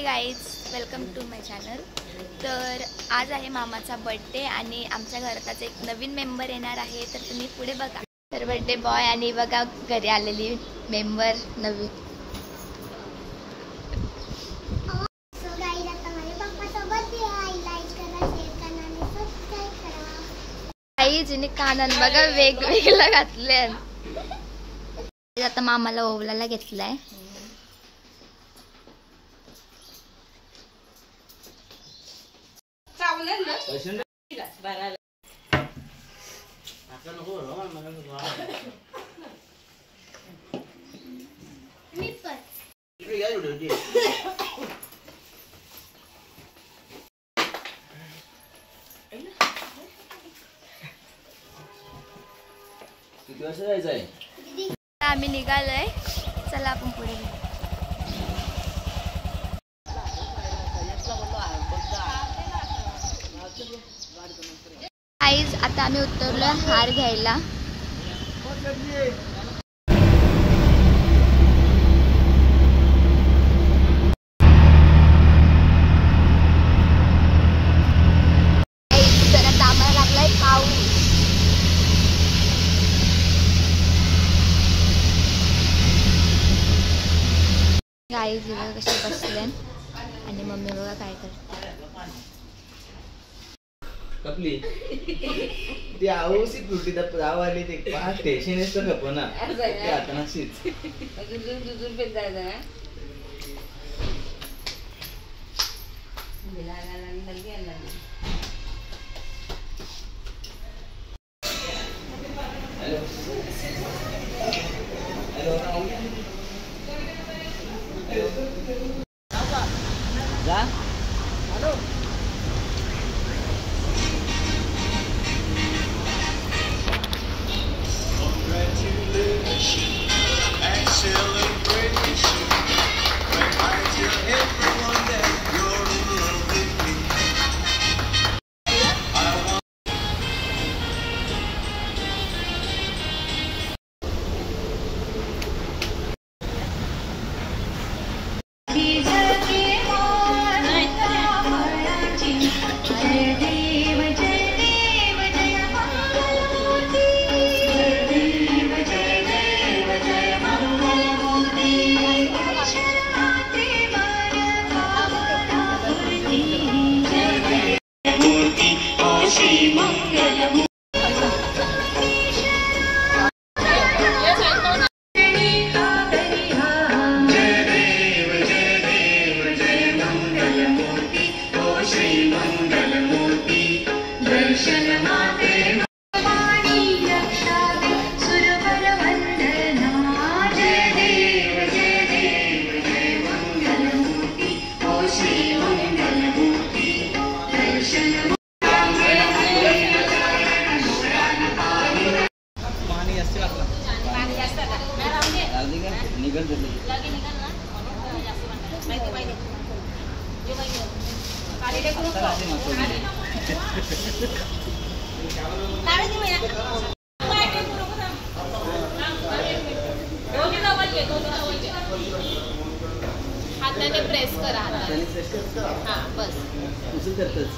Guys, welcome to my channel. तर आज आहे मामाचा बर्थडे आणि आमच्या घरात एक नवीन मेंबर येणार आहे, तर तुम्ही पुढे बघा। तर बर्थडे बॉय आणि बघा घरी आलेली मेंबर नवीन। जिने कानान बघा वेगवेगळं घातले। आता मामाला ओवलाला घेतलाय। आम्ही निघालोय, चला आपण पुढे जाऊ। गाईज, आता आम्ही उतरलोय हार घ्यायला। गाईज बघा कसे बसले आणि मम्मी बघा काय करते। कपली ती आवसी फ्रुटी दावाली ते पाच टेन्शन असतं का पण ते आता नशीच दुजून पेदायला जा हॅलो हाताने प्रेस करा, हां बस उचल करतच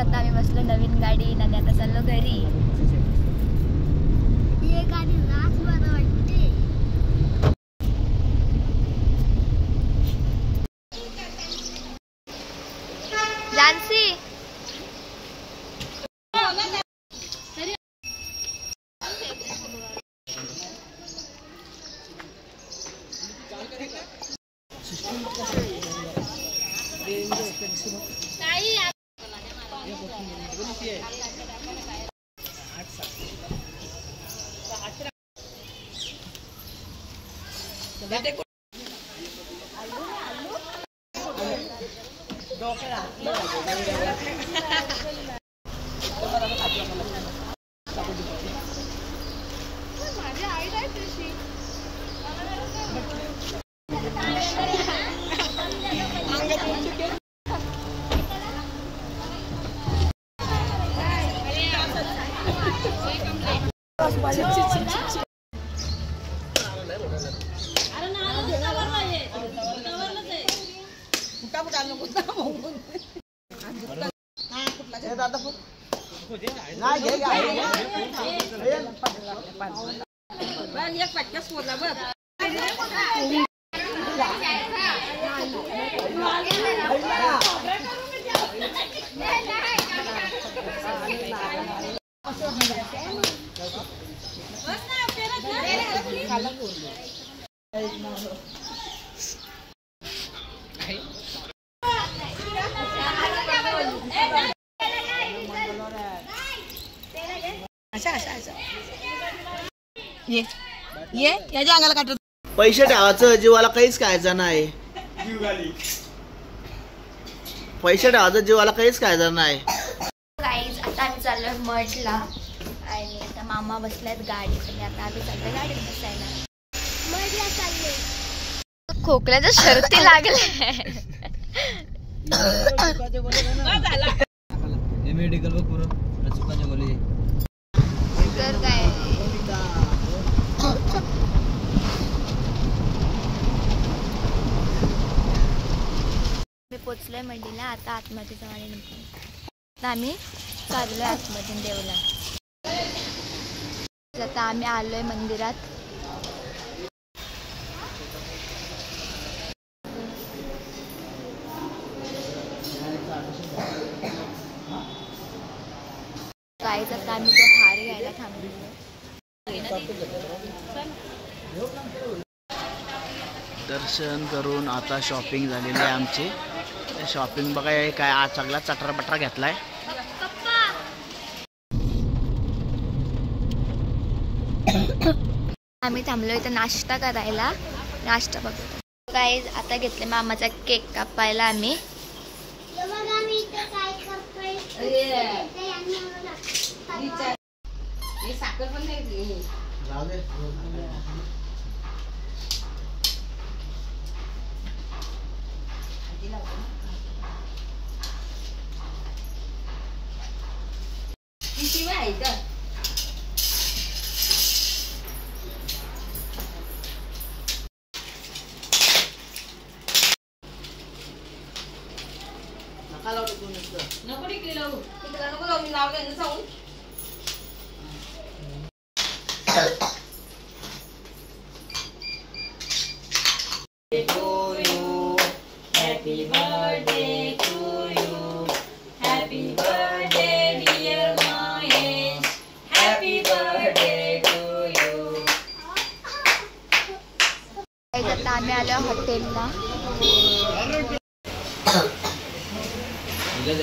आता आम्ही बसलो नवीन गाडी आणि आता चाललो घरी। ये गाडी रास बरं वाटते। जानसी ये याच्या अंगाला काटत. पैसे ठेवायचं जीवाला काहीच खायचं नाही. पैसे ठेवायचं जीवाला काहीच खायचं नाही. गाईज आता आम्ही चाललोय मठला आणि आता मामा बसल्यात गाडीत आणि आता आम्ही चाललोय गाडीत बसायला. मठला चाललोय. खोकल्याच्या शर्ती लागल्या. मेडिकल तर काय मी पोचलोय मंडीला. आता आतमध्ये जाऊ आणि नंतर आम्ही चाललोय आतमध्ये देवला. आता आम्ही आलोय मंदिरात. काहीच आता आम्ही तो हार घ्यायला थांबलो. दर्शन करून आता शॉपिंग झालेली आहे आमची. शॉपिंग बघा काय आज सगळा चटरा बटरा घेतलाय. आम्ही थांबलो इथं नाश्ता करायला. नाश्ता बघतो गाईज. आता घेतले मामाचा केक कापायला आम्ही. साखर पण नाही. शिवाय आहे का नको इकडे लावू. तिकडे नको लावू. मी लावलं जाऊन. Happy birthday to you. Happy birthday dear Mahesh. Happy birthday to you. आता आम्ही आलो हॉटेलला. म्हणजे